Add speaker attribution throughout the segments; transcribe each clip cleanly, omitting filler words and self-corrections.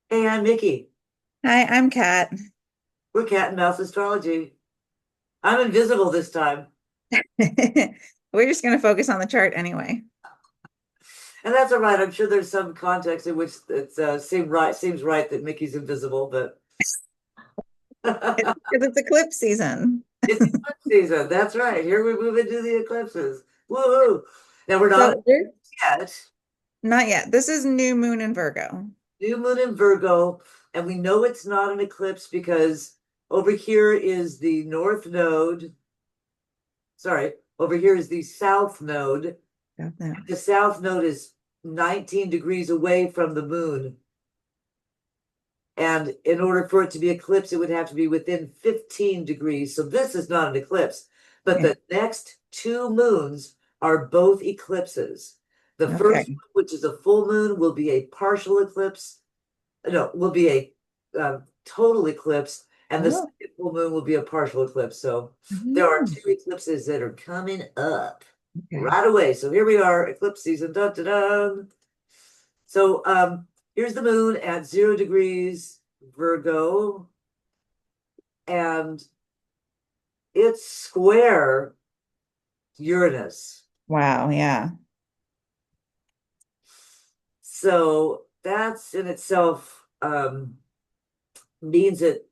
Speaker 1: Hey, I'm Mickey.
Speaker 2: Hi, I'm Kat.
Speaker 1: We're Cat and Mouse Astrology. I'm invisible this time,
Speaker 2: We're just going to focus on the chart anyway.
Speaker 1: and that's all right. I'm sure there's some context in which seems right that Mickey's invisible, but
Speaker 2: It's because it's eclipse season.
Speaker 1: it's eclipse season. That's right. Here we move into the eclipses. Woohoo! Now we're not
Speaker 2: So we're
Speaker 1: yet.
Speaker 2: not yet. This is new moon in Virgo.
Speaker 1: New moon in Virgo, and we know it's not an eclipse because over here is the north node. Sorry, over here is the south node.
Speaker 2: Got that.
Speaker 1: The south node is 19 degrees away from the moon. And in order for it to be eclipsed, it would have to be within 15 degrees. So this is not an eclipse, but
Speaker 2: Yeah.
Speaker 1: the next two moons are both eclipses. The first
Speaker 2: Okay.
Speaker 1: one, which is a full moon, will be a partial eclipse. No, will be a total eclipse, and the
Speaker 2: Oh.
Speaker 1: second full moon will be a partial eclipse. So there are
Speaker 2: Mm,
Speaker 1: two eclipses that are coming up
Speaker 2: okay.
Speaker 1: right away. So here we are, eclipse season. Dun, dun, dun. So here's the moon at 0 degrees Virgo, and it's square Uranus.
Speaker 2: Wow. Yeah.
Speaker 1: So that's in itself means that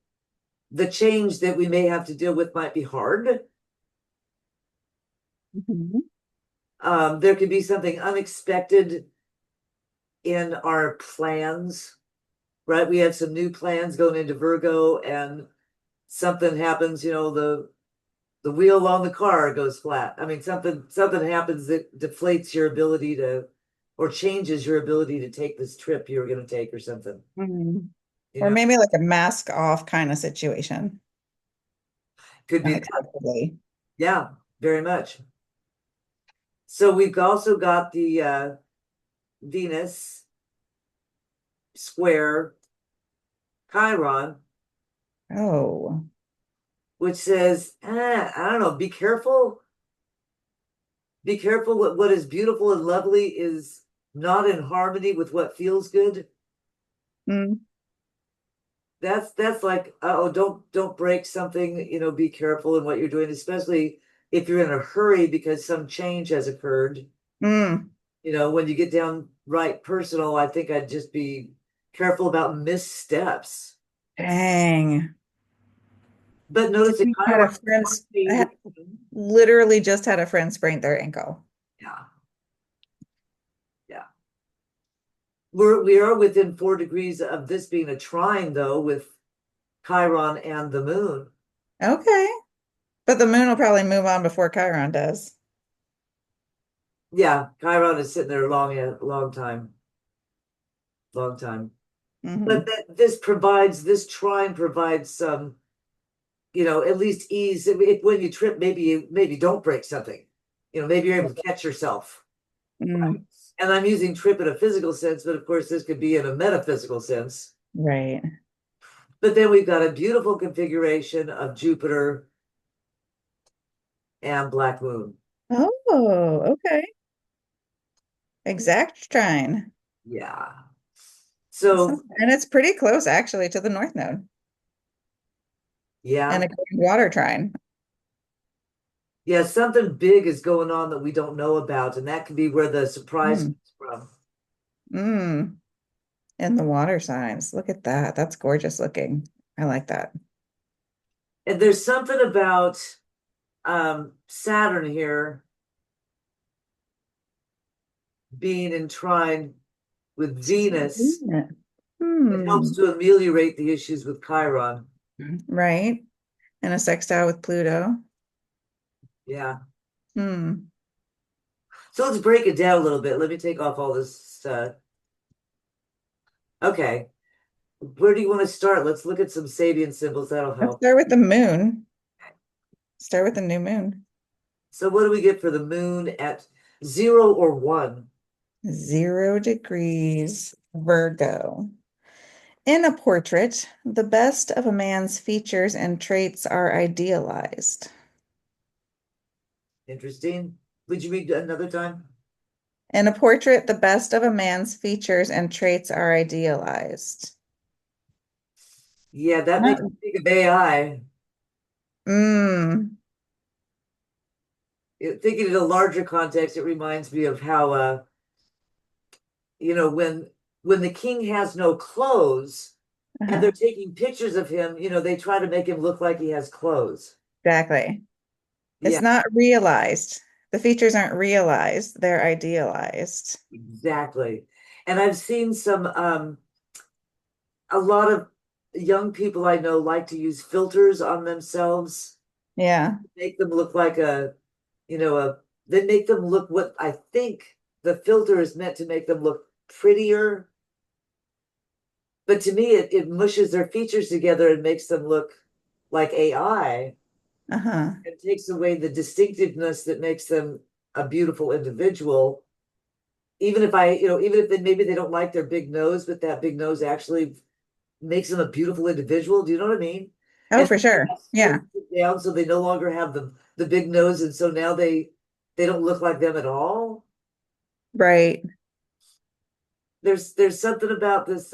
Speaker 1: the change that we may have to deal with might be hard.
Speaker 2: Mhm.
Speaker 1: There could be something unexpected in our plans, right? We have some new plans going into Virgo, and something happens, the wheel on the car goes flat. I mean, something happens that deflates your ability to, or changes your ability to take this trip you were going to take or something.
Speaker 2: Mhm.
Speaker 1: You
Speaker 2: Or
Speaker 1: know,
Speaker 2: maybe like a mask off kind of situation,
Speaker 1: could be that.
Speaker 2: unexpectedly.
Speaker 1: Yeah, very much. So we've also got the Venus square Chiron,
Speaker 2: Oh.
Speaker 1: which says, I don't know, be careful. Be careful. What is beautiful and lovely is not in harmony with what feels good.
Speaker 2: Mm.
Speaker 1: That's like, oh, don't break something, be careful in what you're doing, especially if you're in a hurry because some change has occurred.
Speaker 2: Mm.
Speaker 1: When you get down right personal, I think I'd just be careful about missteps.
Speaker 2: Dang.
Speaker 1: But notice that
Speaker 2: Had
Speaker 1: Chiron
Speaker 2: a friend, I
Speaker 1: being
Speaker 2: had-
Speaker 1: the
Speaker 2: literally just had a friend sprain their ankle.
Speaker 1: yeah, yeah. We are within 4 degrees of this being a trine though, with Chiron and the moon.
Speaker 2: Okay. But the moon will probably move on before Chiron does.
Speaker 1: Yeah, Chiron is sitting there a long time, long time. But
Speaker 2: Hmm.
Speaker 1: this trine provides some, at least ease. When you trip, maybe don't break something. Maybe you're able to catch yourself. Right.
Speaker 2: Mm,
Speaker 1: And I'm using trip in a physical sense, but of course this could be in a metaphysical sense.
Speaker 2: right.
Speaker 1: But then we've got a beautiful configuration of Jupiter and Black Moon.
Speaker 2: Oh, okay. Exact trine.
Speaker 1: Yeah.
Speaker 2: And
Speaker 1: So
Speaker 2: it's pretty close actually to the North Node and
Speaker 1: yeah,
Speaker 2: a good water trine.
Speaker 1: yeah, something big is going on that we don't know about, and that could be where the surprise
Speaker 2: Mm,
Speaker 1: comes from.
Speaker 2: mm. And the water signs. Look at that. That's gorgeous looking. I like that.
Speaker 1: And there's something about Saturn here being in trine with Venus.
Speaker 2: Yeah.
Speaker 1: It helps
Speaker 2: Hmm.
Speaker 1: to ameliorate the issues with Chiron.
Speaker 2: Right. And a sextile with Pluto.
Speaker 1: Yeah.
Speaker 2: Hmm.
Speaker 1: So let's break it down a little bit. Let me take off all this. Okay. Where do you want to start? Let's look at some Sabian symbols. That'll
Speaker 2: Let's
Speaker 1: help.
Speaker 2: start with the moon. Start with the new moon.
Speaker 1: So what do we get for the moon at 0 or 1?
Speaker 2: 0 degrees Virgo. In a portrait, the best of a man's features and traits are idealized.
Speaker 1: Interesting. Would you read another time?
Speaker 2: In a portrait, the best of a man's features and traits are idealized.
Speaker 1: Yeah, that
Speaker 2: Not,
Speaker 1: makes me think of AI.
Speaker 2: mm,
Speaker 1: Thinking in a larger context, it reminds me of how when the king has no clothes and they're
Speaker 2: uh-huh,
Speaker 1: taking pictures of him, they try to make him look like he has clothes.
Speaker 2: exactly. It's
Speaker 1: Yeah,
Speaker 2: not realized. The features aren't realized, they're idealized.
Speaker 1: exactly. And I've seen a lot of young people I know like to use filters on themselves,
Speaker 2: Yeah.
Speaker 1: make them look like you know, a, they make them look what I think the filter is meant to make them look prettier. But to me, it mushes their features together and makes them look like AI
Speaker 2: Uh-huh.
Speaker 1: and takes away the distinctiveness that makes them a beautiful individual. Even if maybe they don't like their big nose, but that big nose actually makes them a beautiful individual. Do you know what I mean?
Speaker 2: Oh,
Speaker 1: And
Speaker 2: for sure.
Speaker 1: that
Speaker 2: Yeah.
Speaker 1: slows it down so they no longer have the big nose, and so now they don't look like them at all.
Speaker 2: Right.
Speaker 1: There's something about this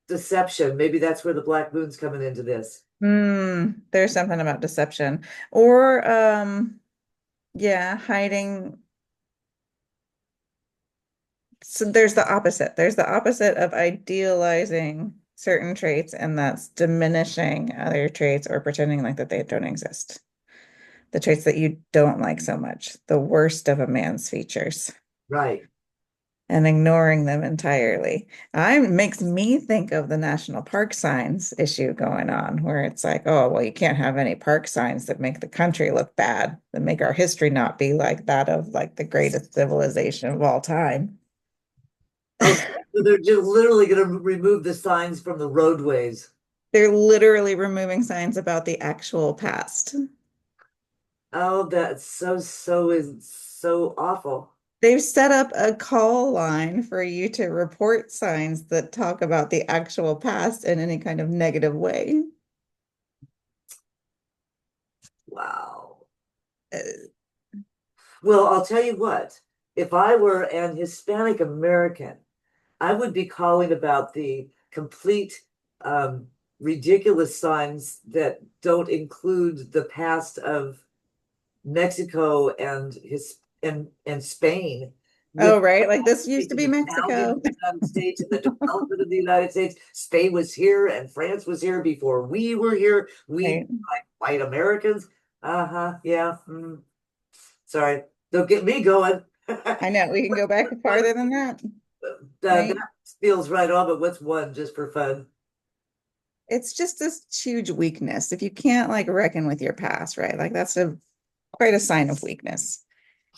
Speaker 1: deception. Maybe that's where the black moon's coming into this.
Speaker 2: There's something about deception. Or yeah, hiding. So there's the opposite. There's the opposite of idealizing certain traits, and that's diminishing other traits or pretending like that they don't exist. The traits that you don't like so much, the worst of a man's features,
Speaker 1: Right.
Speaker 2: and ignoring them entirely. I makes me think of the national park signs issue going on, where it's like, oh, well, you can't have any park signs that make the country look bad, that make our history not be like that of like the greatest civilization of all time.
Speaker 1: Oh, so they're just literally going to remove the signs from the roadways.
Speaker 2: They're literally removing signs about the actual past.
Speaker 1: Oh, that's so is so awful.
Speaker 2: They've set up a call line for you to report signs that talk about the actual past in any kind of negative way.
Speaker 1: Wow.
Speaker 2: Uh,
Speaker 1: Well, I'll tell you what, if I were an Hispanic American, I would be calling about the complete um, ridiculous signs that don't include the past of Mexico and Spain
Speaker 2: Oh,
Speaker 1: with
Speaker 2: right. Like this used to be
Speaker 1: the founding of
Speaker 2: Mexico.
Speaker 1: the United States and the development of the United States. Spain was here and France was here before we were here. We
Speaker 2: Right.
Speaker 1: like white Americans. Uh-huh. Yeah. Sorry. Don't get me going.
Speaker 2: I know we can go back
Speaker 1: What
Speaker 2: farther than that,
Speaker 1: that
Speaker 2: right?
Speaker 1: feels right on, but what's one just for fun?
Speaker 2: It's just this huge weakness. If you can't like reckon with your past, right? Like that's a quite a sign of weakness.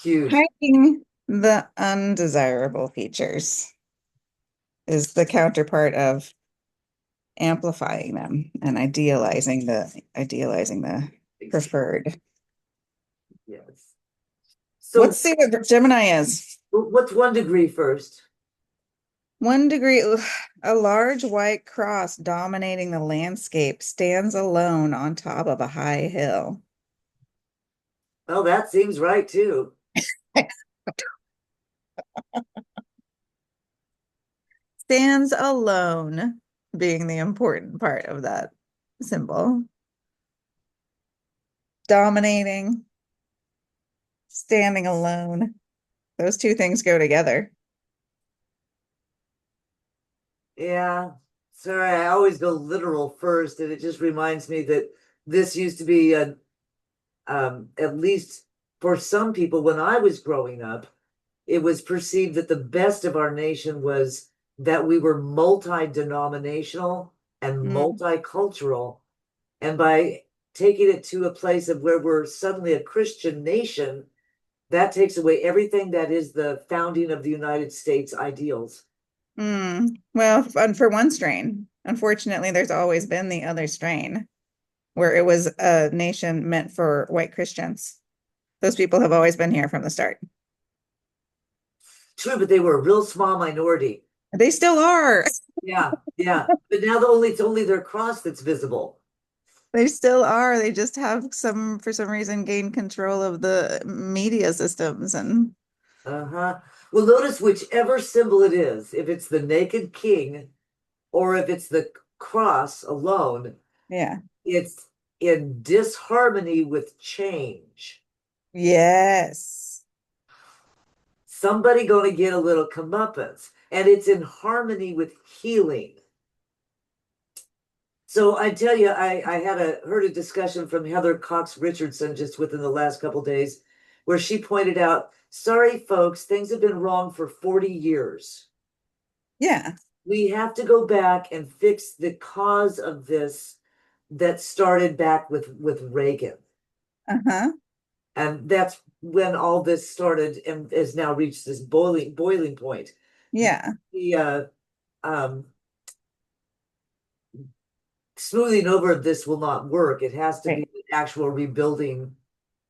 Speaker 1: Huge.
Speaker 2: Hiding the undesirable features is the counterpart of amplifying them and idealizing the preferred.
Speaker 1: Yes. So
Speaker 2: Let's see what Gemini is.
Speaker 1: what's 1 degree first?
Speaker 2: 1 degree, ugh, a large white cross dominating the landscape stands alone on top of a high hill.
Speaker 1: Well, that seems right too.
Speaker 2: Stands alone being the important part of that symbol. Dominating, standing alone. Those two things go together.
Speaker 1: Yeah. Sorry, I always go literal first, and it just reminds me that this used to be at least for some people when I was growing up, it was perceived that the best of our nation was that we were multi-denominational and
Speaker 2: Mm,
Speaker 1: multicultural. And by taking it to a place of where we're suddenly a Christian nation, that takes away everything that is the founding of the United States ideals.
Speaker 2: Well, for one strain, unfortunately, there's always been the other strain where it was a nation meant for white Christians. Those people have always been here from the start.
Speaker 1: True, but they were a real small minority.
Speaker 2: They still are.
Speaker 1: Yeah, yeah. But now it's only their cross that's visible.
Speaker 2: They still are. They just have for some reason, gained control of the media systems and
Speaker 1: Uh-huh. Well, notice whichever symbol it is, if it's the naked king or if it's the cross alone,
Speaker 2: Yeah.
Speaker 1: it's in disharmony with change.
Speaker 2: Yes.
Speaker 1: Somebody going to get a little comeuppance, and it's in harmony with healing. So I tell you, I had heard a discussion from Heather Cox Richardson just within the last couple days, where she pointed out, sorry folks, things have been wrong for 40 years.
Speaker 2: Yeah.
Speaker 1: We have to go back and fix the cause of this that started back with Reagan.
Speaker 2: Uh-huh.
Speaker 1: And that's when all this started and has now reached this boiling point.
Speaker 2: Yeah.
Speaker 1: The um smoothing over of this will not work. It has to be
Speaker 2: Right.
Speaker 1: the actual rebuilding.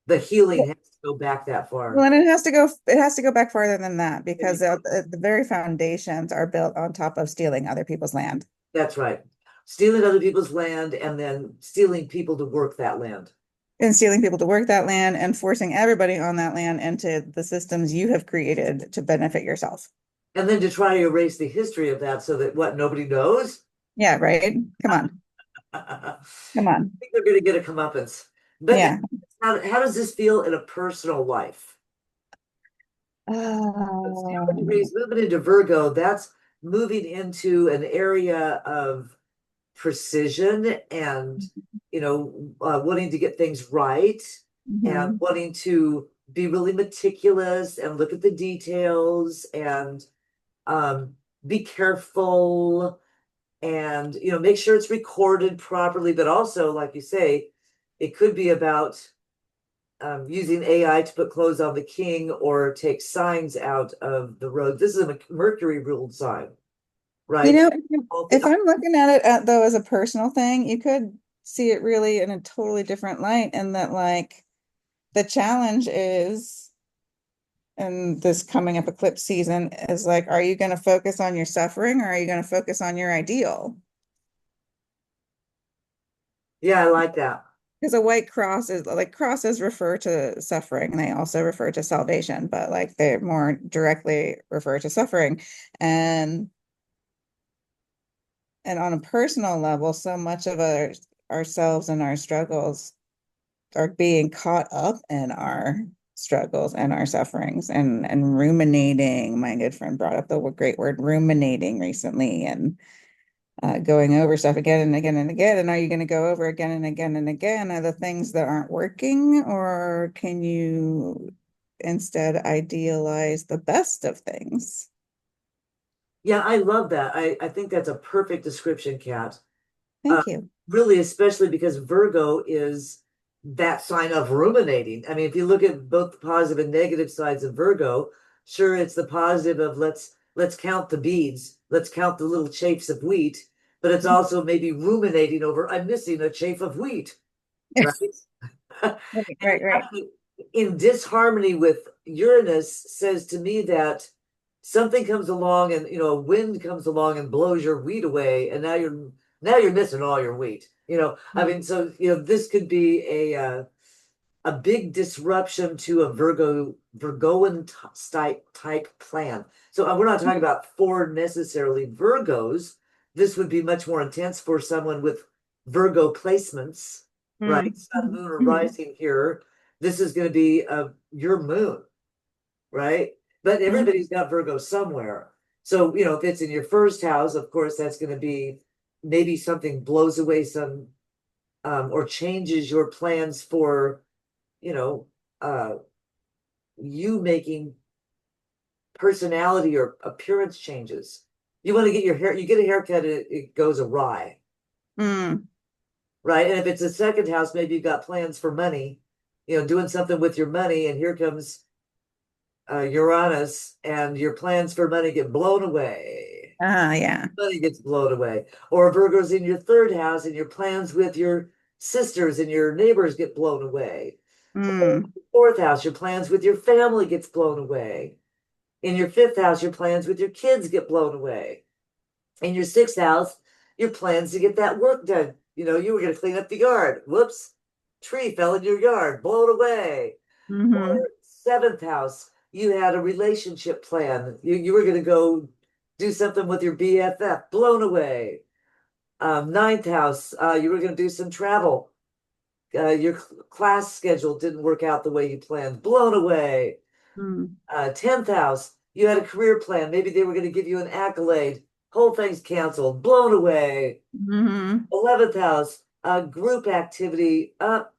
Speaker 1: The healing
Speaker 2: Well,
Speaker 1: has to go back that
Speaker 2: well,
Speaker 1: far.
Speaker 2: and it has to go back farther than that because the very foundations are built on top of stealing other people's land
Speaker 1: That's right. Stealing other people's land and then stealing people to work that land.
Speaker 2: and stealing people to work that land and forcing everybody on that land into the systems you have created to benefit yourself.
Speaker 1: And then to try to erase the history of that so that what nobody knows.
Speaker 2: Yeah, right. Come on.
Speaker 1: I
Speaker 2: Come on.
Speaker 1: think they're going to get a comeuppance. But
Speaker 2: Yeah.
Speaker 1: how does this feel in a personal life? Zero
Speaker 2: Oh.
Speaker 1: degrees moving into Virgo, that's moving into an area of precision and wanting to get things right and
Speaker 2: Mhm.
Speaker 1: wanting to be really meticulous and look at the details and um, be careful and make sure it's recorded properly, but also like you say, it could be about using AI to put clothes on the king or take signs out of the road. This is a Mercury ruled sign,
Speaker 2: You
Speaker 1: right?
Speaker 2: know, if I'm looking at it though as a personal thing, you could see it really in a totally different light, and that like the challenge is, and this coming up eclipse season is like, are you going to focus on your suffering or are you going to focus on your ideal?
Speaker 1: Yeah, I like that.
Speaker 2: Because a white cross is like crosses refer to suffering and they also refer to salvation, but like they more directly refer to suffering. And and on a personal level, so much of ourselves and our struggles are being caught up in our struggles and our sufferings and ruminating. My good friend brought up the great word ruminating recently and going over stuff again and again and again. And are you going to go over again and again and again? Are the things that aren't working, or can you instead idealize the best of things?
Speaker 1: Yeah, I love that. I think that's a perfect description, Kat. Uh,
Speaker 2: Thank you.
Speaker 1: really, especially because Virgo is that sign of ruminating. I mean, if you look at both the positive and negative sides of Virgo, sure, it's the positive of let's count the beads, let's count the little chafes of wheat, but it's also maybe ruminating over I'm missing a chafe of wheat, right? And
Speaker 2: Right,
Speaker 1: it
Speaker 2: right, right.
Speaker 1: actually, in disharmony with Uranus, says to me that something comes along and a wind comes along and blows your wheat away, and now you're missing all your wheat. I mean, so this could be a big disruption to a Virgoan type plan. So we're not talking about for necessarily Virgos. This would be much more intense for someone with Virgo placements, right?
Speaker 2: Mm.
Speaker 1: Sun, moon, or
Speaker 2: Mhm.
Speaker 1: rising here. This is going to be your moon, right? But
Speaker 2: Mhm.
Speaker 1: everybody's got Virgo somewhere. So, if it's in your first house, of course, that's going to be maybe something blows away some or changes your plans for you know, uh, you making personality or appearance changes. You want to get your hair, you get a haircut, it goes awry,
Speaker 2: Mm.
Speaker 1: right? And if it's a second house, maybe you've got plans for money, doing something with your money, and here comes Uranus, and your plans for money get blown away.
Speaker 2: Ah, yeah.
Speaker 1: Money gets blown away. Or Virgo's in your third house, and your plans with your sisters and your neighbors get blown away.
Speaker 2: Mm.
Speaker 1: Fourth house, your plans with your family gets blown away. In your fifth house, your plans with your kids get blown away. In your sixth house, your plans to get that work done. You were going to clean up the yard. Whoops, tree fell in your yard, blown away.
Speaker 2: Hmm.
Speaker 1: Or seventh house, you had a relationship plan. You were going to go do something with your BFF, blown away. Ninth house, you were going to do some travel. Your class schedule didn't work out the way you planned, blown away.
Speaker 2: Mm.
Speaker 1: 10th house, you had a career plan. Maybe they were going to give you an accolade. Whole thing's canceled, blown away.
Speaker 2: Hmm.
Speaker 1: 11th house, group activity up.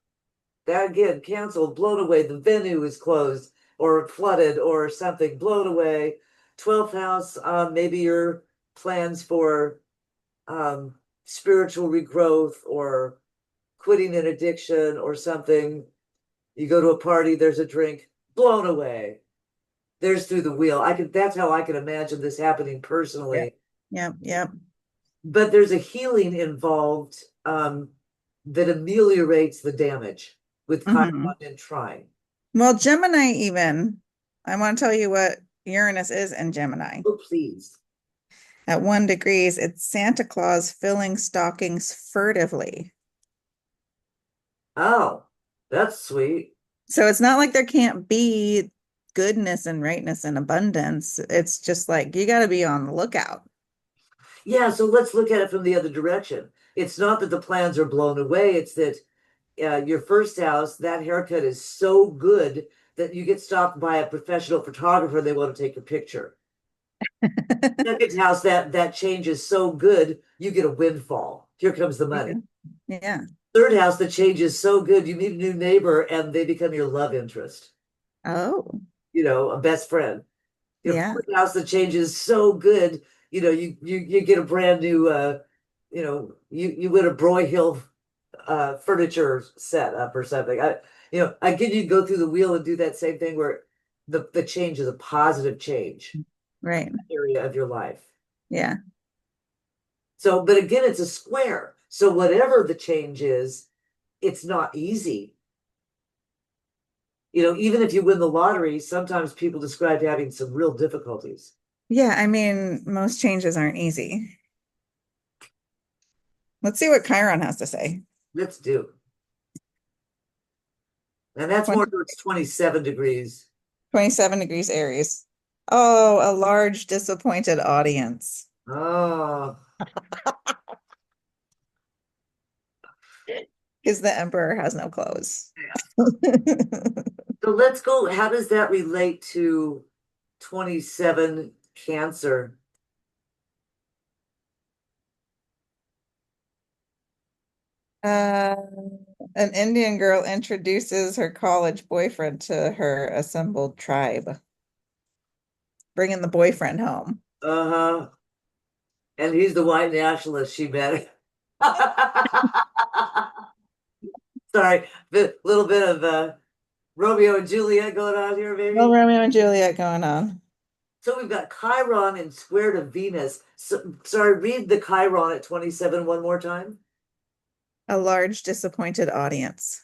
Speaker 1: That again, canceled, blown away. The venue is closed or flooded or something, blown away. 12th house, maybe your plans for um, spiritual regrowth or quitting an addiction or something. You go to a party, there's a drink, blown away. There's through the wheel. That's how I can imagine this happening
Speaker 2: Yep.
Speaker 1: personally.
Speaker 2: Yep. Yep.
Speaker 1: But there's a healing involved that ameliorates the damage with Chiron
Speaker 2: Hmm.
Speaker 1: and trine.
Speaker 2: Well, Gemini even, I want to tell you what Uranus is in Gemini.
Speaker 1: Oh, please.
Speaker 2: At 1 degrees, it's Santa Claus filling stockings furtively.
Speaker 1: Oh, that's sweet.
Speaker 2: So it's not like there can't be goodness and rightness and abundance. It's just like you got to be on the lookout.
Speaker 1: Yeah, so let's look at it from the other direction. It's not that the plans are blown away, it's that your first house, that haircut is so good that you get stopped by a professional photographer, they want to take your picture. Second house, that change is so good, you get a windfall. Here comes the money.
Speaker 2: Yeah. Yeah.
Speaker 1: Third house, the change is so good, you meet a new neighbor and they become your love interest,
Speaker 2: Oh,
Speaker 1: a best friend. Your
Speaker 2: yeah.
Speaker 1: fourth house, the change is so good, you get a brand new you win a Broyhill furniture set up or something. I get you go through the wheel and do that same thing where the change is a positive change
Speaker 2: Right.
Speaker 1: area of your life.
Speaker 2: Yeah.
Speaker 1: So, but again, it's a square. So whatever the change is, it's not easy. Even if you win the lottery, sometimes people describe having some real difficulties.
Speaker 2: Yeah. I mean, most changes aren't easy. Let's see what Chiron has to say.
Speaker 1: Let's do. And that's more
Speaker 2: 20,
Speaker 1: towards 27 degrees.
Speaker 2: 27 degrees Aries. Oh, a large disappointed audience.
Speaker 1: Oh,
Speaker 2: Because the emperor has no clothes.
Speaker 1: so let's go. How does that relate to 27 Cancer?
Speaker 2: Uh, an Indian girl introduces her college boyfriend to her assembled tribe, bringing the boyfriend home.
Speaker 1: Uh-huh. And he's the white nationalist she met. Sorry, a little bit of Romeo and Juliet going on here,
Speaker 2: Well,
Speaker 1: maybe.
Speaker 2: Romeo and Juliet going on.
Speaker 1: So we've got Chiron and square to Venus. So, sorry, read the Chiron at 27 one more time.
Speaker 2: A large disappointed audience.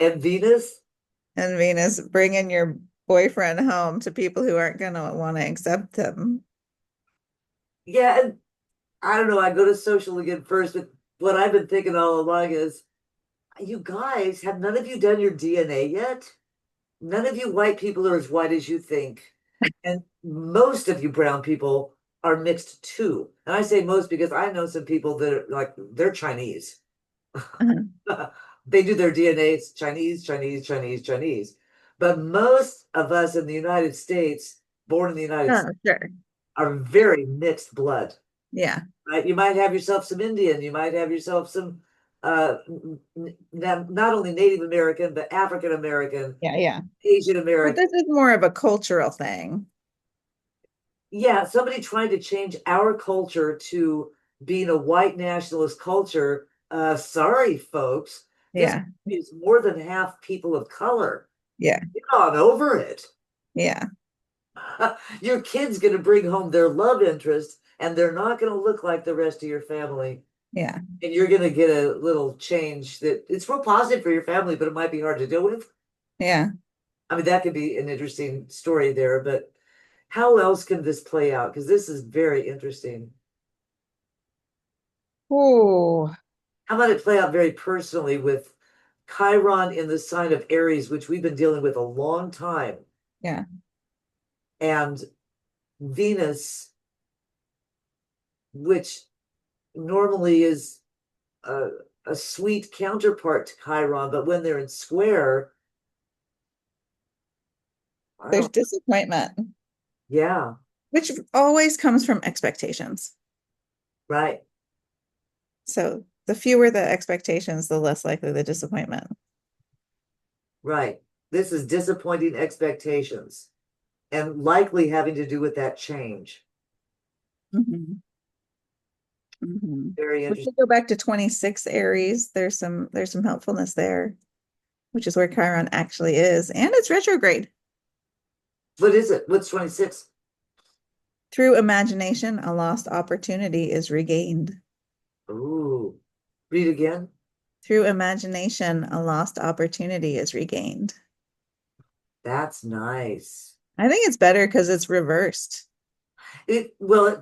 Speaker 1: And Venus,
Speaker 2: And Venus, bringing your boyfriend home to people who aren't going to want to accept him.
Speaker 1: yeah, and I don't know. I go to social again first, but what I've been thinking all along is, you guys, have none of you done your DNA yet? None of you white people are as white as you think. And most of you brown people are mixed too. And I say most because I know some people that are like, they're Chinese.
Speaker 2: Uh-huh.
Speaker 1: They do their DNA, it's Chinese, Chinese, Chinese, Chinese. But most of us in the United States, born in the United
Speaker 2: Oh,
Speaker 1: States,
Speaker 2: sure.
Speaker 1: are very mixed blood,
Speaker 2: Yeah.
Speaker 1: right? You might have yourself some Indian, you might have yourself some not only Native American, but African American,
Speaker 2: Yeah. Yeah.
Speaker 1: Asian
Speaker 2: But
Speaker 1: American.
Speaker 2: this is more of a cultural thing.
Speaker 1: Yeah, somebody trying to change our culture to being a white nationalist culture. Sorry, folks, this
Speaker 2: Yeah.
Speaker 1: is more than half people of color.
Speaker 2: Yeah.
Speaker 1: Get on over it.
Speaker 2: Yeah.
Speaker 1: Your kid's going to bring home their love interest, and they're not going to look like the rest of your family.
Speaker 2: Yeah.
Speaker 1: And you're going to get a little change that it's real positive for your family, but it might be hard to deal with.
Speaker 2: Yeah.
Speaker 1: I mean, that could be an interesting story there, but how else can this play out? Because this is very interesting.
Speaker 2: Oh,
Speaker 1: How about it play out very personally with Chiron in the sign of Aries, which we've been dealing with a long time,
Speaker 2: yeah.
Speaker 1: and Venus. which normally is a, a sweet counterpart to Chiron, but when they're in square, I
Speaker 2: There's
Speaker 1: don't,
Speaker 2: disappointment,
Speaker 1: yeah,
Speaker 2: which always comes from expectations.
Speaker 1: right,
Speaker 2: So the fewer the expectations, the less likely the disappointment.
Speaker 1: right. This is disappointing expectations and likely having to do with that change.
Speaker 2: Mhm. Mhm.
Speaker 1: Very
Speaker 2: We
Speaker 1: interesting.
Speaker 2: could go back to 26 Aries. There's some helpfulness there, which is where Chiron actually is, and it's retrograde.
Speaker 1: What is it? What's 26?
Speaker 2: Through imagination, a lost opportunity is regained.
Speaker 1: Ooh, read again.
Speaker 2: Through imagination, a lost opportunity is regained.
Speaker 1: That's nice.
Speaker 2: I think it's better because it's reversed.
Speaker 1: It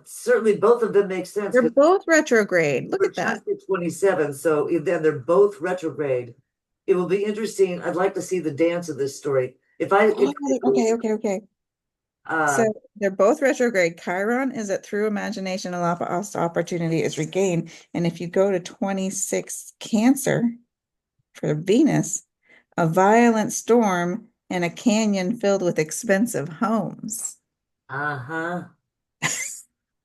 Speaker 1: certainly both of them make sense
Speaker 2: They're
Speaker 1: because
Speaker 2: both retrograde. Look
Speaker 1: we're
Speaker 2: at that.
Speaker 1: just at 27, so then they're both retrograde. It will be interesting. I'd like to see the dance of this story. If
Speaker 2: Oh, okay, okay, okay.
Speaker 1: uh
Speaker 2: So they're both retrograde. Chiron is at through imagination, a lost opportunity is regained. And if you go to 26 Cancer for Venus, a violent storm and a canyon filled with expensive homes.
Speaker 1: uh-huh.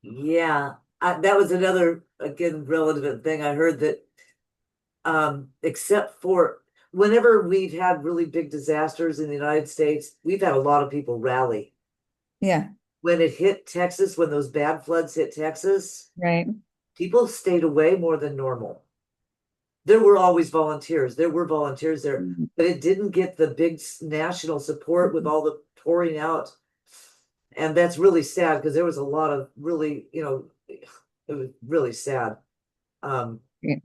Speaker 1: Yeah. That was another again relevant thing. I heard that except for whenever we've had really big disasters in the United States, we've had a lot of people rally.
Speaker 2: Yeah,
Speaker 1: When it hit Texas, when those bad floods hit Texas,
Speaker 2: right.
Speaker 1: people stayed away more than normal. There were always volunteers. There were volunteers there,
Speaker 2: Mhm.
Speaker 1: but it didn't get the big national support with all the pouring out. And that's really sad because there was a lot of really, it was really sad. Um,
Speaker 2: Yeah.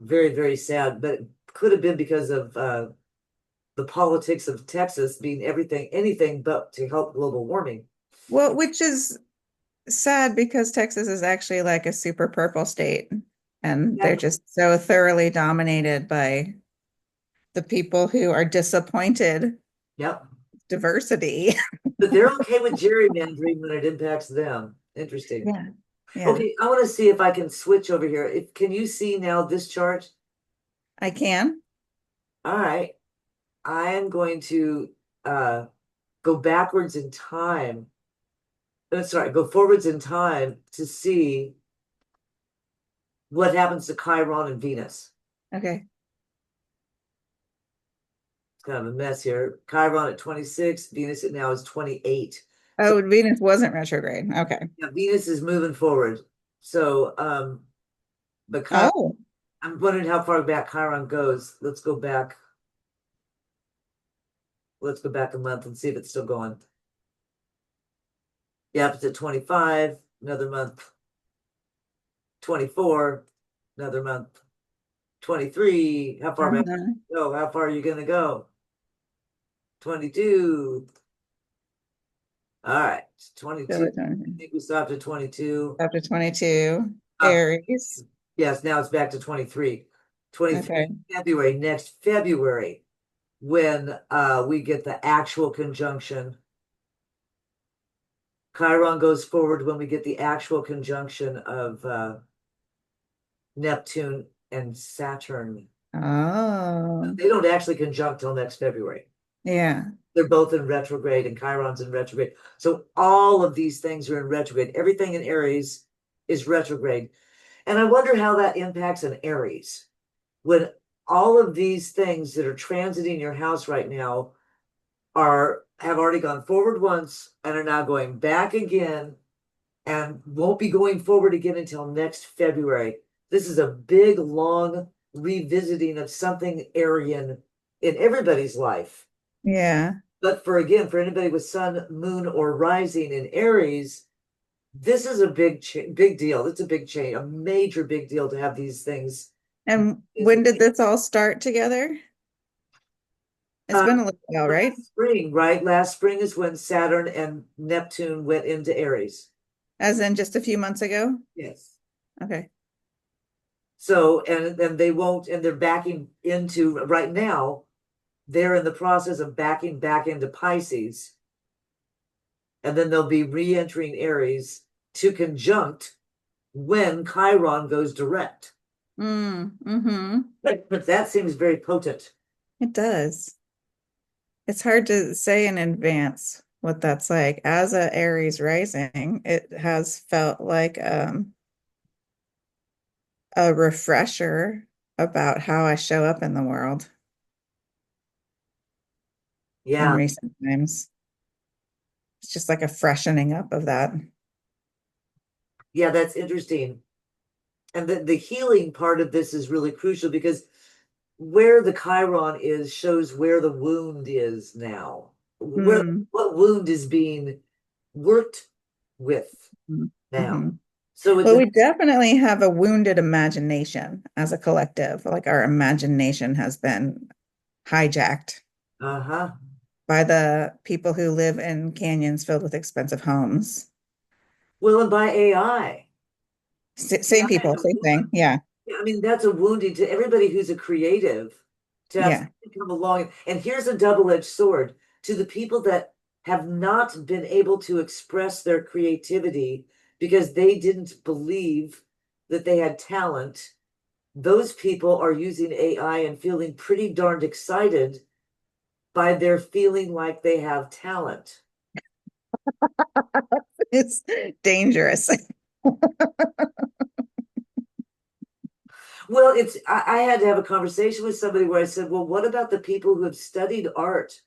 Speaker 1: very, very sad, but it could have been because of the politics of Texas being anything but to help global warming.
Speaker 2: Well, which is sad because Texas is actually like a super purple state, and they're
Speaker 1: Exactly.
Speaker 2: just so thoroughly dominated by the people who are disappointed
Speaker 1: Yep.
Speaker 2: diversity.
Speaker 1: But they're okay with gerrymandering when it impacts them. Interesting.
Speaker 2: Yeah. Yeah,
Speaker 1: Okay, I want to see if I can switch over here. Can you see now this chart?
Speaker 2: I can.
Speaker 1: All right. I am going to uh go backwards in time. Sorry, go forwards in time to see what happens to Chiron and Venus.
Speaker 2: Okay.
Speaker 1: It's kind of a mess here. Chiron at 26, Venus at now is 28. So
Speaker 2: Oh, Venus wasn't retrograde. Okay.
Speaker 1: yeah, Venus is moving forward. So but
Speaker 2: Oh,
Speaker 1: I'm wondering how far back Chiron goes. Let's go back a month and see if it's still going. Yep, it's at 25, another month, 24, another month, 23. How far back?
Speaker 2: uh-huh.
Speaker 1: Go. How far are you gonna go? 22. All right,
Speaker 2: So
Speaker 1: 22.
Speaker 2: it's
Speaker 1: I think we stopped at 22.
Speaker 2: after 22,
Speaker 1: Uh,
Speaker 2: Aries.
Speaker 1: yes, now it's back to 23. 23
Speaker 2: Okay.
Speaker 1: February, next February, when we get the actual conjunction. Chiron goes forward when we get the actual conjunction of Neptune and Saturn.
Speaker 2: Oh,
Speaker 1: They don't actually conjunct till next February.
Speaker 2: yeah.
Speaker 1: They're both in retrograde and Chiron's in retrograde. So all of these things are in retrograde. Everything in Aries is retrograde. And I wonder how that impacts an Aries when all of these things that are transiting your house right now have already gone forward once and are now going back again and won't be going forward again until next February. This is a big, long revisiting of something Aryan in everybody's life.
Speaker 2: Yeah.
Speaker 1: But for anybody with sun, moon, or rising in Aries, this is a big deal. It's a big change, a major big deal to have these things.
Speaker 2: And
Speaker 1: Is
Speaker 2: when did this all start together? It's been a little while, right?
Speaker 1: last spring, right? Last spring is when Saturn and Neptune went into Aries.
Speaker 2: As in just a few months ago?
Speaker 1: Yes.
Speaker 2: Okay.
Speaker 1: So, and then they won't, and they're backing into right now, they're in the process of backing back into Pisces, and then they'll be re-entering Aries to conjunct when Chiron goes direct.
Speaker 2: Mm-hmm.
Speaker 1: But that seems very potent.
Speaker 2: It does. It's hard to say in advance what that's like. As a Aries rising, it has felt like a refresher about how I show up in the world in
Speaker 1: Yeah,
Speaker 2: recent times. It's just like a freshening up of that.
Speaker 1: yeah, that's interesting. And the healing part of this is really crucial because where the Chiron is shows where the wound is now. Where
Speaker 2: Hmm.
Speaker 1: what wound is being worked with
Speaker 2: Mm-hmm.
Speaker 1: now. So it's
Speaker 2: Well,
Speaker 1: a
Speaker 2: we definitely have a wounded imagination as a collective. Like our imagination has been hijacked
Speaker 1: uh-huh.
Speaker 2: by the people who live in canyons filled with expensive homes.
Speaker 1: Well, and by AI.
Speaker 2: Same people,
Speaker 1: AI
Speaker 2: same thing. Yeah.
Speaker 1: Yeah, I mean, that's a wounding to everybody who's a creative to have
Speaker 2: Yeah.
Speaker 1: something come along. And here's a double-edged sword to the people that have not been able to express their creativity because they didn't believe that they had talent. Those people are using AI and feeling pretty darned excited by their feeling like they have talent.
Speaker 2: It's dangerous.
Speaker 1: Well, I had to have a conversation with somebody where I said, well, what about the people who have studied art,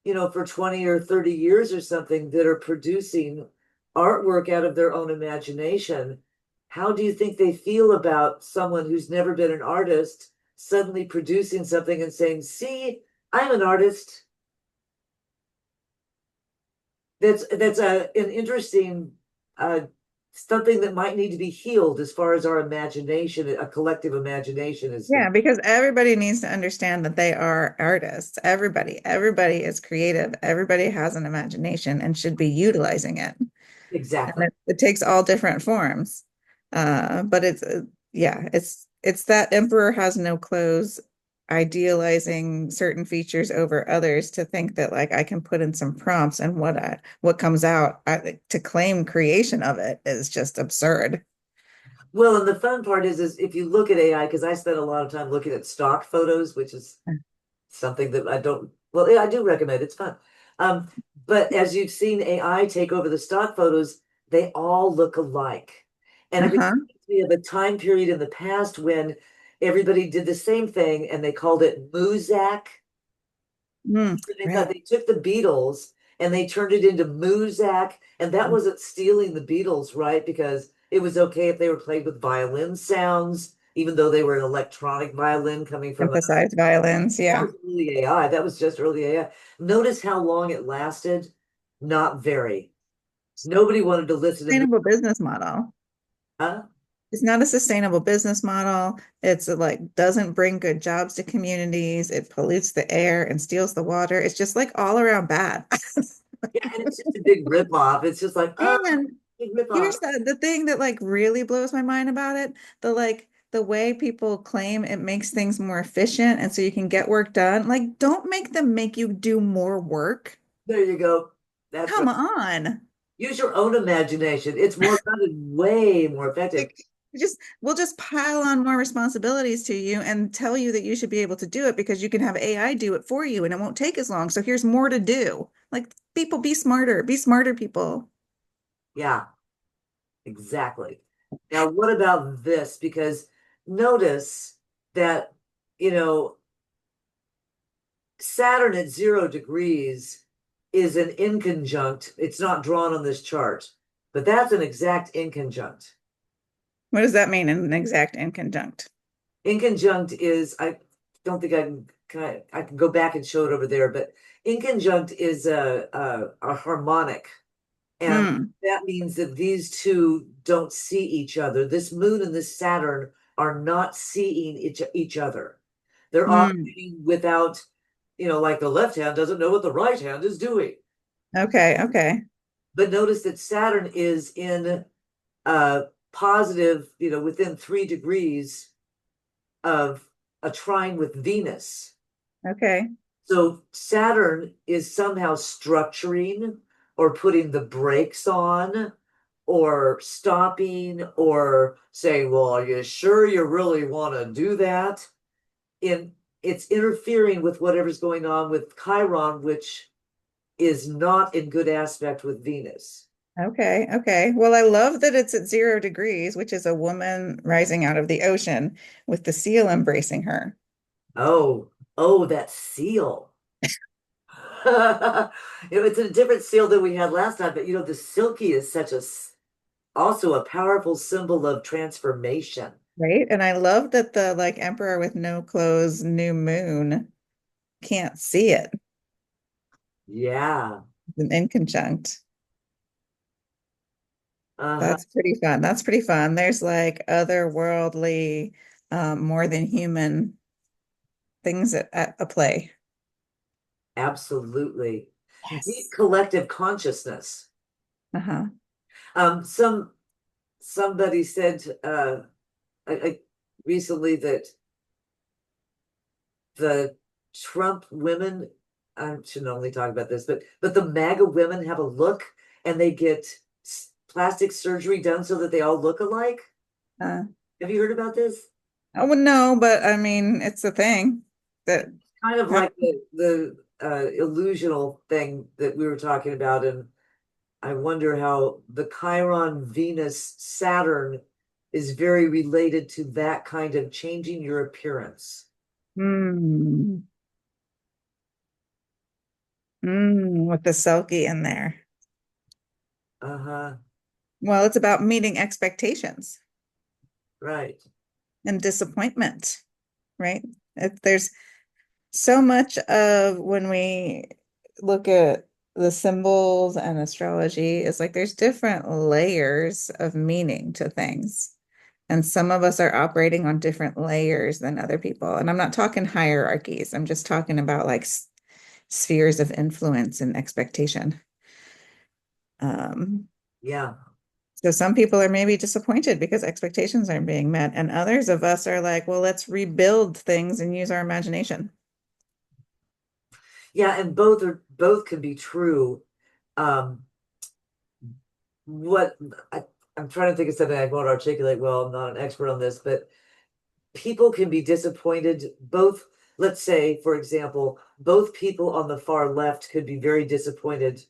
Speaker 1: for 20 or 30 years or something that are producing artwork out of their own imagination? How do you think they feel about someone who's never been an artist suddenly producing something and saying, see, I'm an artist? That's an interesting uh, something that might need to be healed as far as our imagination, a collective imagination is
Speaker 2: Yeah,
Speaker 1: concerned.
Speaker 2: because everybody needs to understand that they are artists. Everybody is creative. Everybody has an imagination and should be utilizing it. And
Speaker 1: Exactly.
Speaker 2: it takes all different forms. But yeah, it's that emperor has no clothes, idealizing certain features over others to think that like I can put in some prompts and what comes out to claim creation of it is just absurd.
Speaker 1: Well, and the fun part is if you look at AI, because I spent a lot of time looking at stock photos, which is something that I don't, well, yeah, I do recommend. It's fun. Um, but as you've seen AI take over the stock photos, they all look alike. And it
Speaker 2: Uh-huh.
Speaker 1: reminds me of a time period in the past when everybody did the same thing and they called it Muzak. They thought
Speaker 2: Right.
Speaker 1: they took the Beatles and they turned it into Muzak, and that wasn't stealing the Beatles, right? Because it was okay if they were played with violin sounds, even though they were an electronic violin coming from a
Speaker 2: Synthesized violins.
Speaker 1: that
Speaker 2: Yeah.
Speaker 1: was early AI. That was just early AI. Notice how long it lasted? Not very. Nobody wanted to listen to
Speaker 2: Sustainable business model.
Speaker 1: huh?
Speaker 2: It's not a sustainable business model. It's like doesn't bring good jobs to communities. It pollutes the air and steals the water. It's just like all around bad.
Speaker 1: Yeah, and it's just a big ripoff. It's just like, oh,
Speaker 2: And
Speaker 1: big ripoff.
Speaker 2: here's the thing that like really blows my mind about it. The way people claim it makes things more efficient and so you can get work done. Like, don't make them make you do more work.
Speaker 1: There you go. That's right.
Speaker 2: Come on.
Speaker 1: Use your own imagination. It's more fun and way more effective.
Speaker 2: Like, we'll just pile on more responsibilities to you and tell you that you should be able to do it because you can have AI do it for you and it won't take as long. So here's more to do. Like people be smarter people.
Speaker 1: Yeah, exactly. Now, what about this? Because notice that, you know, Saturn at 0 degrees is an inconjunct. It's not drawn on this chart, but that's an exact inconjunct.
Speaker 2: What does that mean in an exact inconjunct?
Speaker 1: Inconjunct is, I don't think I can go back and show it over there, but inconjunct is a harmonic. And
Speaker 2: Hmm.
Speaker 1: that means that these two don't see each other. This moon and this Saturn are not seeing each other. They're
Speaker 2: Hmm.
Speaker 1: operating without, like the left hand doesn't know what the right hand is doing.
Speaker 2: Okay. Okay.
Speaker 1: But notice that Saturn is in positive, within 3 degrees of a trine with Venus.
Speaker 2: Okay.
Speaker 1: So Saturn is somehow structuring or putting the brakes on or stopping or saying, well, are you sure you really want to do that? In It's interfering with whatever's going on with Chiron, which is not in good aspect with Venus.
Speaker 2: Okay, okay. Well, I love that it's at 0 degrees, which is a woman rising out of the ocean with the seal embracing her.
Speaker 1: Oh, oh, that seal. It's a different seal than we had last time, but the silky is also a powerful symbol of transformation.
Speaker 2: Right. And I love that the like emperor with no clothes, new moon can't see it.
Speaker 1: Yeah.
Speaker 2: It's an inconjunct.
Speaker 1: Uh-huh.
Speaker 2: That's pretty fun. That's pretty fun. There's like otherworldly, more than human things at a play.
Speaker 1: Absolutely. Deep
Speaker 2: Yes.
Speaker 1: collective consciousness.
Speaker 2: Uh-huh.
Speaker 1: Somebody said recently that the Trump women, I shouldn't only talk about this, but the MAGA women have a look and they get plastic surgery done so that they all look alike.
Speaker 2: Uh,
Speaker 1: Have you heard about this?
Speaker 2: I would know, but I mean, it's a thing that,
Speaker 1: Kind of
Speaker 2: uh,
Speaker 1: like the illusional thing that we were talking about, and I wonder how the Chiron Venus Saturn is very related to that kind of changing your appearance.
Speaker 2: mm, with the Selkie in there.
Speaker 1: Uh-huh.
Speaker 2: Well, it's about meeting expectations
Speaker 1: Right.
Speaker 2: and disappointment, right? There's so much of when we look at the symbols and astrology, it's like there's different layers of meaning to things. And some of us are operating on different layers than other people. And I'm not talking hierarchies, I'm just talking about like spheres of influence and expectation. Um,
Speaker 1: Yeah.
Speaker 2: so some people are maybe disappointed because expectations aren't being met, and others of us are like, well, let's rebuild things and use our imagination.
Speaker 1: Yeah, and both can be true. Um, what I'm trying to think of something I won't articulate well. I'm not an expert on this, but people can be disappointed. Both, let's say, for example, both people on the far left could be very disappointed,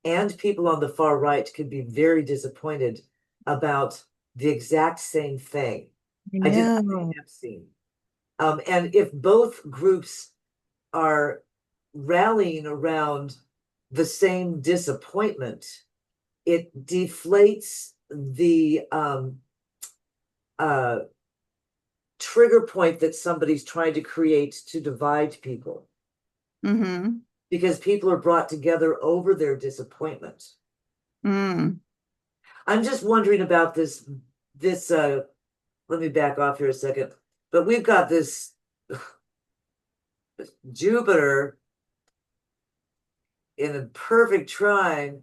Speaker 1: and people on the far right could be very disappointed about the exact same thing.
Speaker 2: I
Speaker 1: I did not say
Speaker 2: know.
Speaker 1: Epstein. And if both groups are rallying around the same disappointment, it deflates the uh, trigger point that somebody's trying to create to divide people
Speaker 2: Mm-hmm.
Speaker 1: because people are brought together over their disappointment.
Speaker 2: Mm.
Speaker 1: I'm just wondering about this let me back off here a second. But we've got this Jupiter in a perfect trine,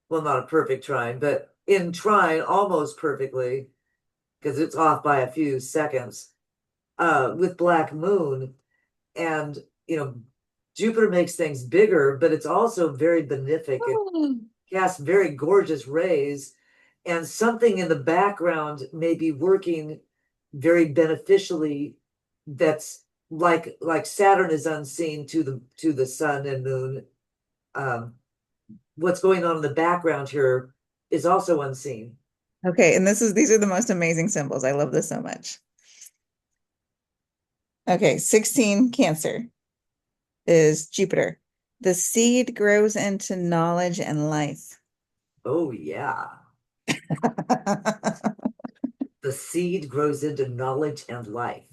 Speaker 1: well, not a perfect trine, but in trine almost perfectly because it's off by a few seconds with Black Moon. And, you know, Jupiter makes things bigger, but it's also very benefic. It casts very gorgeous rays, and something in the background may be working very beneficially. That's like Saturn is unseen to the sun and moon. Um, what's going on in the background here is also unseen.
Speaker 2: Okay, and these are the most amazing symbols. I love this so much. Okay, 16 Cancer is Jupiter. The seed grows into knowledge and life.
Speaker 1: Oh yeah. The seed grows into knowledge and life.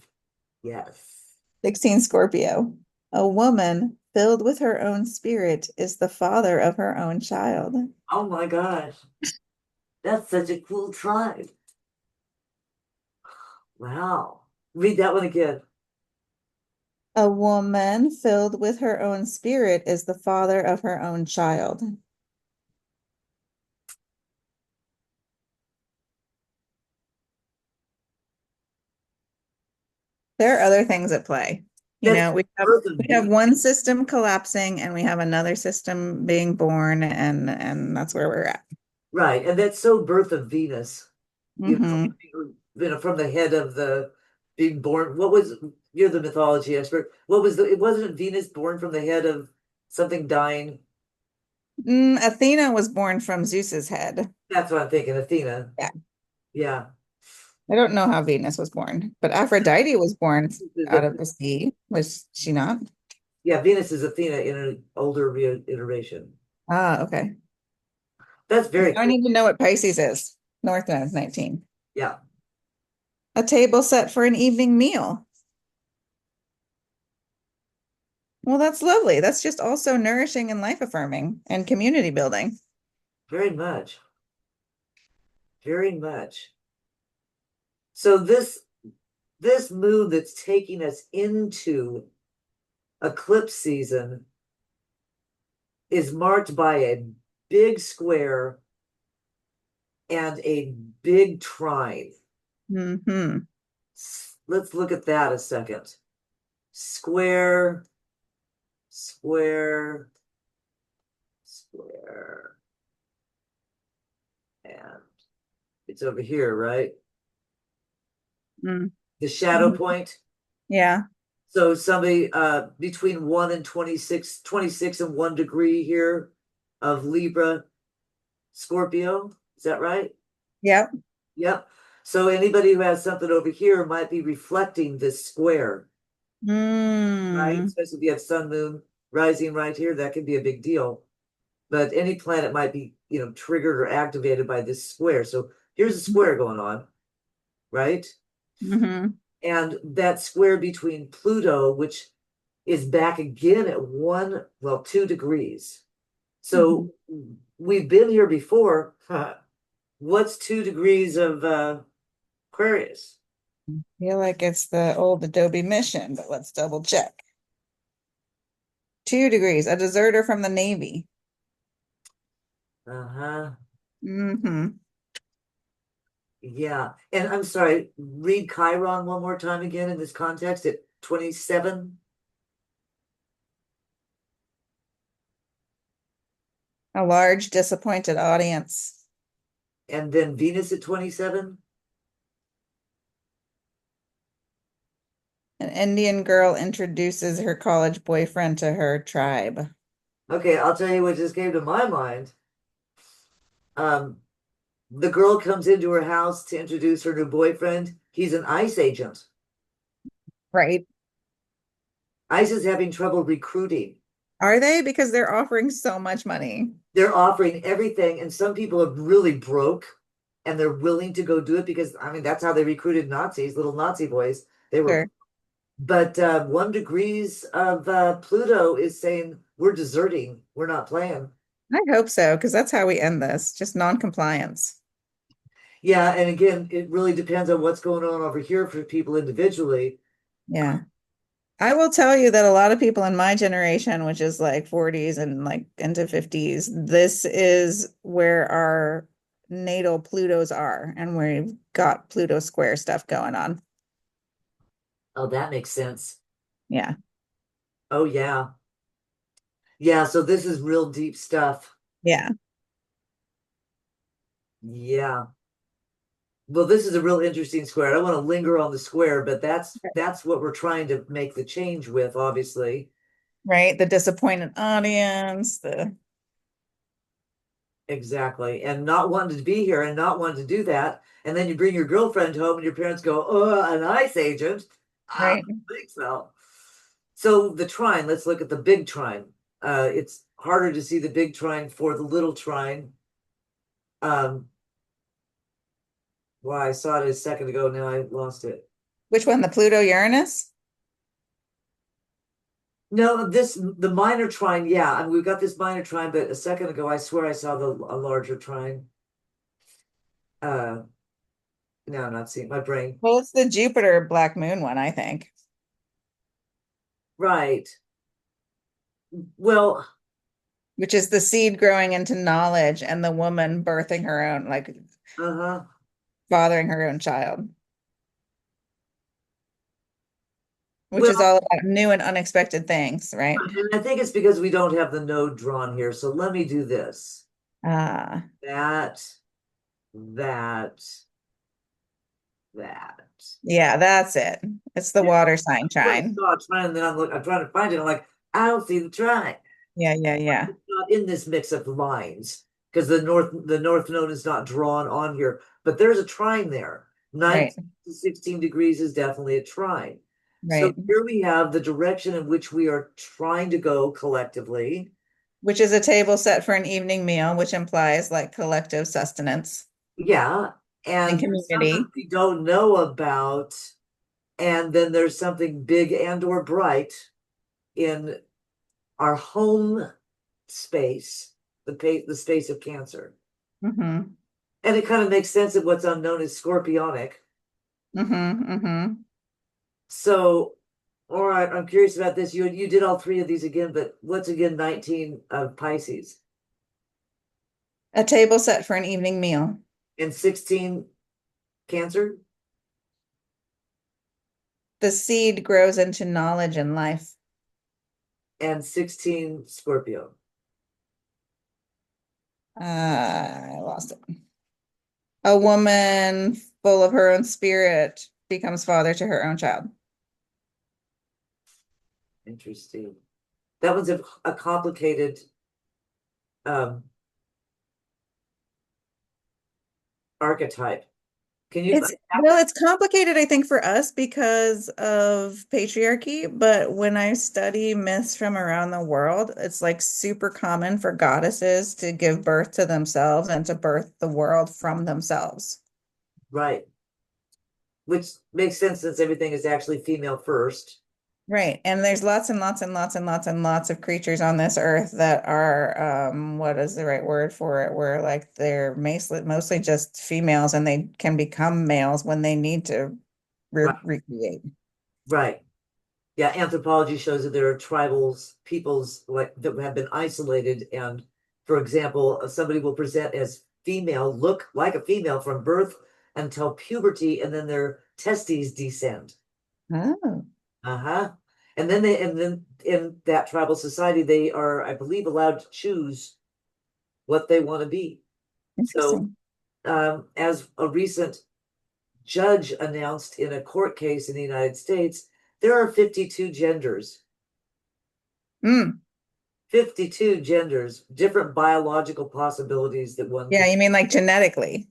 Speaker 1: Yes.
Speaker 2: 16 Scorpio. A woman filled with her own spirit is the father of her own child.
Speaker 1: Oh my gosh. That's such a cool tribe. Wow. Read that one again.
Speaker 2: A woman filled with her own spirit is the father of her own child. There are other things at play. You
Speaker 1: That's
Speaker 2: know,
Speaker 1: Earth
Speaker 2: we
Speaker 1: and
Speaker 2: have
Speaker 1: Venus.
Speaker 2: one system collapsing and we have another system being born, and that's where we're at.
Speaker 1: Right, and that's so birth of Venus,
Speaker 2: Hmm.
Speaker 1: from the head of the being born. What was You're the mythology expert. What was it wasn't Venus born from the head of something dying?
Speaker 2: Athena was born from Zeus's head.
Speaker 1: That's what I'm thinking, Athena.
Speaker 2: Yeah.
Speaker 1: Yeah.
Speaker 2: I don't know how Venus was born, but Aphrodite was born out of the sea, was she not?
Speaker 1: Yeah, Venus is Athena in an older reiteration.
Speaker 2: Ah, okay.
Speaker 1: That's
Speaker 2: Now
Speaker 1: very
Speaker 2: I
Speaker 1: cool.
Speaker 2: need to know what Pisces is. North Node 19.
Speaker 1: Yeah,
Speaker 2: A table set for an evening meal. Well, that's lovely. That's just also nourishing and life affirming and community building.
Speaker 1: very much. Very much. So this moon that's taking us into eclipse season is marked by a big square and a big trine.
Speaker 2: Hmm.
Speaker 1: Let's look at that a second. Square, square, square, and it's over here, right?
Speaker 2: Mm.
Speaker 1: The shadow
Speaker 2: Mhm.
Speaker 1: point.
Speaker 2: Yeah.
Speaker 1: So somebody between 1 and 26 and 1 degree here of Libra, Scorpio. Is that right?
Speaker 2: Yep.
Speaker 1: Yep. So anybody who has something over here might be reflecting this square, right?
Speaker 2: Mm.
Speaker 1: Especially if you have sun, moon rising right here, that can be a big deal. But any planet might be, triggered or activated by this square. So here's a square going on, right?
Speaker 2: Hmm.
Speaker 1: And that square between Pluto, which is back again at 2 degrees.
Speaker 2: Hmm.
Speaker 1: So we've been here before. What's 2 degrees of Aquarius?
Speaker 2: Feel like it's the old Adobe mission, but let's double check. 2 degrees, a deserter from the Navy.
Speaker 1: Uh-huh.
Speaker 2: Hmm.
Speaker 1: Yeah. And I'm sorry, read Chiron one more time again in this context at 27
Speaker 2: A large, disappointed audience.
Speaker 1: and then Venus at 27.
Speaker 2: An Indian girl introduces her college boyfriend to her tribe.
Speaker 1: Okay, I'll tell you what just came to my mind. Um, the girl comes into her house to introduce her new boyfriend. He's an ICE agent.
Speaker 2: Right.
Speaker 1: ICE is having trouble recruiting.
Speaker 2: Are they? Because they're offering so much money.
Speaker 1: They're offering everything, and some people are really broke and they're willing to go do it because, I mean, that's how they recruited Nazis, little Nazi boys. They were,
Speaker 2: Sure.
Speaker 1: but 1 degrees of Pluto is saying we're deserting, we're not playing.
Speaker 2: I hope so, because that's how we end this. Just non-compliance.
Speaker 1: Yeah, and again, it really depends on what's going on over here for people individually.
Speaker 2: Yeah. I will tell you that a lot of people in my generation, which is like 40s and like into 50s, this is where our natal Plutos are, and we've got Pluto square stuff going on.
Speaker 1: Oh, that makes sense.
Speaker 2: Yeah.
Speaker 1: Oh, yeah. Yeah, so this is real deep stuff.
Speaker 2: Yeah.
Speaker 1: Yeah. Well, this is a real interesting square. I don't want to linger on the square, but that's what we're trying to make the change with, obviously.
Speaker 2: Right. The disappointed audience, the
Speaker 1: Exactly. And not wanting to be here and not wanting to do that. And then you bring your girlfriend home and your parents go, oh, an ICE agent. I
Speaker 2: right.
Speaker 1: don't think so. So the trine, let's look at the big trine. It's harder to see the big trine for the little trine. Um, well, I saw it a second ago, now I lost it.
Speaker 2: Which one? The Pluto Uranus?
Speaker 1: No, the minor trine, yeah. I mean, we've got this minor trine, but a second ago I swear I saw a larger trine. Uh, now I'm not seeing my brain.
Speaker 2: Well, it's the Jupiter Black Moon one, I think,
Speaker 1: Right. Well,
Speaker 2: which is the seed growing into knowledge and the woman birthing her own, like
Speaker 1: uh-huh.
Speaker 2: fathering her own child, which is
Speaker 1: Well,
Speaker 2: all about new and unexpected things, right?
Speaker 1: and I think it's because we don't have the node drawn here. So let me do this.
Speaker 2: Ah,
Speaker 1: That, that, that.
Speaker 2: yeah, that's it. It's the
Speaker 1: Yeah,
Speaker 2: water sign
Speaker 1: I
Speaker 2: trine.
Speaker 1: saw a trine, and then I'm trying to find it. I'm like, I don't see the trine.
Speaker 2: Yeah, yeah, yeah.
Speaker 1: It's not in this mix of lines because the north node is not drawn on here, but there's a trine there.
Speaker 2: Right,
Speaker 1: 19 to 16 degrees is definitely a trine. So
Speaker 2: right.
Speaker 1: here we have the direction in which we are trying to go collectively.
Speaker 2: Which is a table set for an evening meal, which implies like collective sustenance
Speaker 1: Yeah.
Speaker 2: and
Speaker 1: And there's something
Speaker 2: community.
Speaker 1: we don't know about. And then there's something big and or bright in our home space, the space of Cancer.
Speaker 2: Mm-hmm.
Speaker 1: And it kind of makes sense of what's unknown as scorpionic.
Speaker 2: Mm-hmm. Mm-hmm.
Speaker 1: So, all right, I'm curious about this. You did all three of these again, but what's again 19 of Pisces
Speaker 2: A table set for an evening meal.
Speaker 1: and 16 Cancer
Speaker 2: The seed grows into knowledge and life.
Speaker 1: and 16 Scorpio?
Speaker 2: I lost it. A woman full of her own spirit becomes father to her own child.
Speaker 1: Interesting. That one's a complicated um archetype. Can you
Speaker 2: It's
Speaker 1: unpack
Speaker 2: well,
Speaker 1: that?
Speaker 2: it's complicated, I think, for us because of patriarchy, but when I study myths from around the world, it's like super common for goddesses to give birth to themselves and to birth the world from themselves.
Speaker 1: Right. Which makes sense since everything is actually female first.
Speaker 2: Right. And there's lots and lots and lots and lots and lots of creatures on this earth that are, what is the right word for it? Where like they're mostly just females and they can become males when they need to
Speaker 1: Right.
Speaker 2: recreate.
Speaker 1: Right. Yeah, anthropology shows that there are tribals, peoples like that have been isolated, and for example, somebody will present as female, look like a female from birth until puberty, and then their testes descend.
Speaker 2: Oh,
Speaker 1: Uh-huh. And then in that tribal society, they are, I believe, allowed to choose what they want to be. So,
Speaker 2: interesting.
Speaker 1: as a recent judge announced in a court case in the United States, there are 52 genders.
Speaker 2: Mm.
Speaker 1: 52 genders, different biological possibilities that one
Speaker 2: Yeah,
Speaker 1: could,
Speaker 2: you mean like genetically.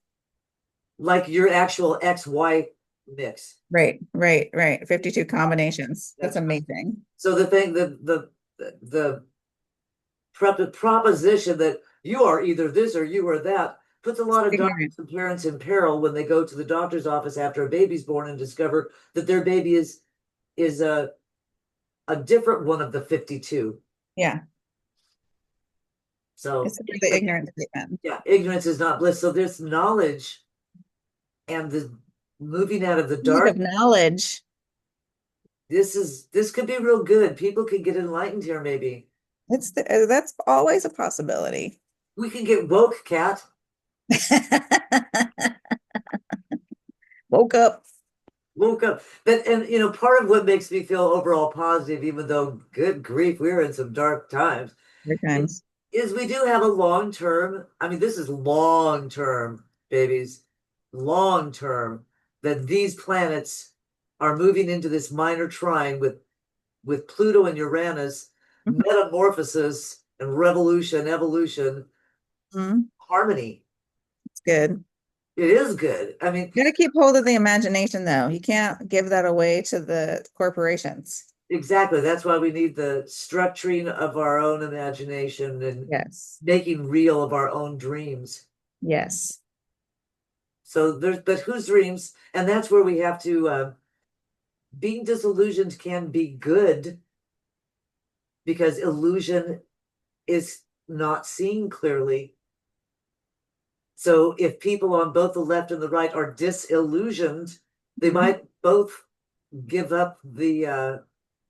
Speaker 1: like your actual XY mix.
Speaker 2: Right, right, right. 52 combinations. That's
Speaker 1: That's right.
Speaker 2: amazing.
Speaker 1: So the thing, the proposition that you are either this or you are that puts a lot of
Speaker 2: Ignorant.
Speaker 1: doctors and parents in peril when they go to the doctor's office after a baby's born and discover that their baby is a different one of the 52.
Speaker 2: Yeah,
Speaker 1: So
Speaker 2: it's a really ignorant statement.
Speaker 1: yeah, ignorance is not bliss. So there's knowledge and the moving out of the
Speaker 2: Need
Speaker 1: dark.
Speaker 2: of knowledge.
Speaker 1: This could be real good. People could get enlightened here, maybe.
Speaker 2: That's always a possibility.
Speaker 1: We can get woke, cat.
Speaker 2: Woke up
Speaker 1: Woke up. But and part of what makes me feel overall positive, even though good grief, we're in some dark times,
Speaker 2: three
Speaker 1: is,
Speaker 2: times.
Speaker 1: is we do have a long term. I mean, this is long term, babies. Long term, that these planets are moving into this minor trine with Pluto and Uranus, metamorphosis and revolution, evolution,
Speaker 2: Mhm.
Speaker 1: harmony.
Speaker 2: It's good.
Speaker 1: It is good. I mean,
Speaker 2: You gotta keep hold of the imagination, though. You can't give that away to the corporations.
Speaker 1: exactly. That's why we need the structuring of our own imagination and
Speaker 2: Yes.
Speaker 1: making real of our own dreams.
Speaker 2: Yes.
Speaker 1: But whose dreams? And that's where we have to, being disillusioned can be good because illusion is not seeing clearly. So if people on both the left and the right are disillusioned, they
Speaker 2: Mhm.
Speaker 1: might both give up the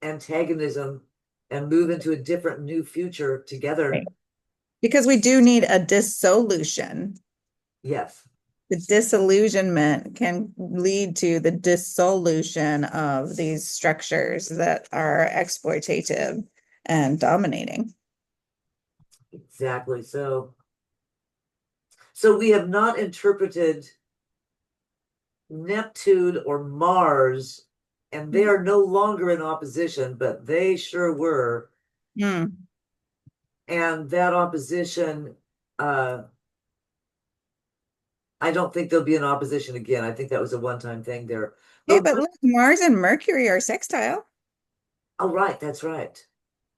Speaker 1: antagonism and move into a different new future together.
Speaker 2: Right. Because we do need a dissolution.
Speaker 1: Yes,
Speaker 2: The disillusionment can lead to the dissolution of these structures that are exploitative and dominating.
Speaker 1: exactly. So So we have not interpreted Neptune or Mars, and they are no longer in opposition, but they sure were.
Speaker 2: Hmm.
Speaker 1: And that opposition, uh, I don't think they'll be in opposition again. I think that was a one-time thing there.
Speaker 2: Okay,
Speaker 1: But
Speaker 2: but look, Mars and Mercury are sextile.
Speaker 1: oh, right, that's right.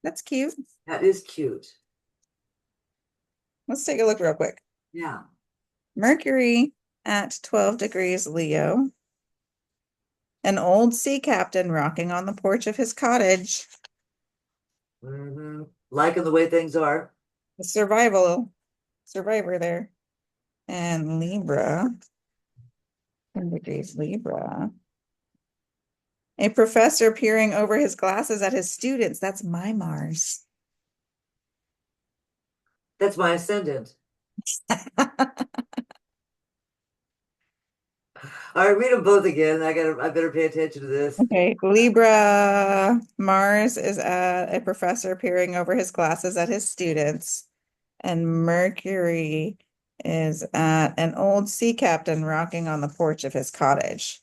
Speaker 2: That's cute.
Speaker 1: That is cute.
Speaker 2: Let's take a look real quick.
Speaker 1: Yeah.
Speaker 2: Mercury at 12 degrees Leo. An old sea captain rocking on the porch of his cottage.
Speaker 1: Liking the way things are.
Speaker 2: The survivor there. And Libra, 10 degrees Libra. A professor peering over his glasses at his students. That's my Mars.
Speaker 1: That's my ascendant. All right, read them both again. I better pay attention to this.
Speaker 2: Okay, Libra, Mars is a professor peering over his glasses at his students, and Mercury is at an old sea captain rocking on the porch of his cottage.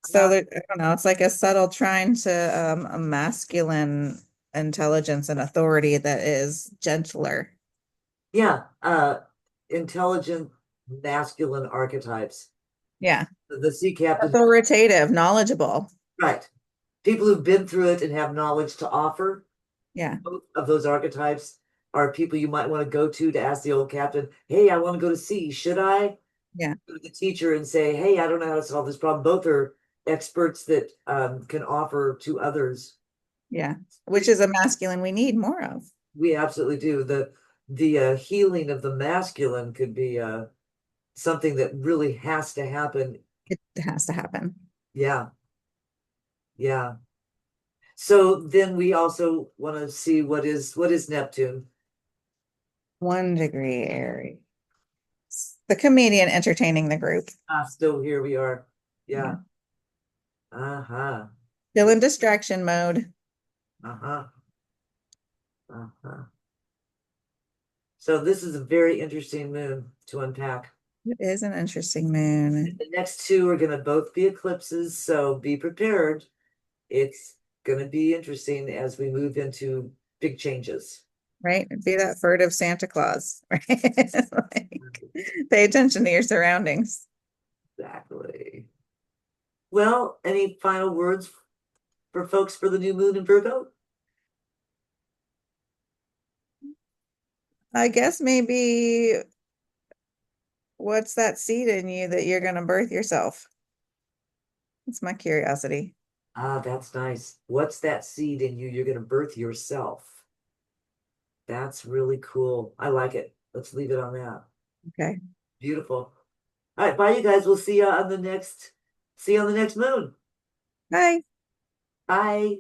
Speaker 2: So
Speaker 1: Uh,
Speaker 2: there, I don't know, it's like a subtle trying to a masculine intelligence and authority that is gentler.
Speaker 1: yeah, intelligent masculine archetypes.
Speaker 2: Yeah.
Speaker 1: The sea captain,
Speaker 2: Authoritative, knowledgeable.
Speaker 1: right. People who've been through it and have knowledge to offer.
Speaker 2: Yeah.
Speaker 1: Both of those archetypes are people you might want to go to ask the old captain, hey, I want to go to sea. Should I?
Speaker 2: Yeah.
Speaker 1: Go to the teacher and say, hey, I don't know how to solve this problem. Both are experts that can offer to others.
Speaker 2: Yeah. Which is a masculine we need more of.
Speaker 1: We absolutely do. The healing of the masculine could be something that really has to happen.
Speaker 2: It has to happen.
Speaker 1: Yeah, yeah. So then we also want to see what is Neptune.
Speaker 2: 1 degree Aries. The comedian entertaining the group.
Speaker 1: Still here we are.
Speaker 2: Yeah.
Speaker 1: Yeah. Uh-huh.
Speaker 2: Still in distraction mode.
Speaker 1: Uh-huh. Uh-huh. So this is a very interesting moon to unpack.
Speaker 2: It is an interesting moon,
Speaker 1: The next two are going to both be eclipses, so be prepared. It's going to be interesting as we move into big changes.
Speaker 2: right? Be that furtive Santa Claus, right? Like, pay attention to your surroundings.
Speaker 1: Exactly. Well, any final words for folks for the new moon in Virgo?
Speaker 2: I guess maybe what's that seed in you that you're going to birth yourself? That's my curiosity.
Speaker 1: Ah, that's nice. What's that seed in you you're going to birth yourself? That's really cool. I like it. Let's leave it on that.
Speaker 2: Okay.
Speaker 1: Beautiful. All right, bye you guys. We'll see you on the next moon.
Speaker 2: Bye.
Speaker 1: Bye.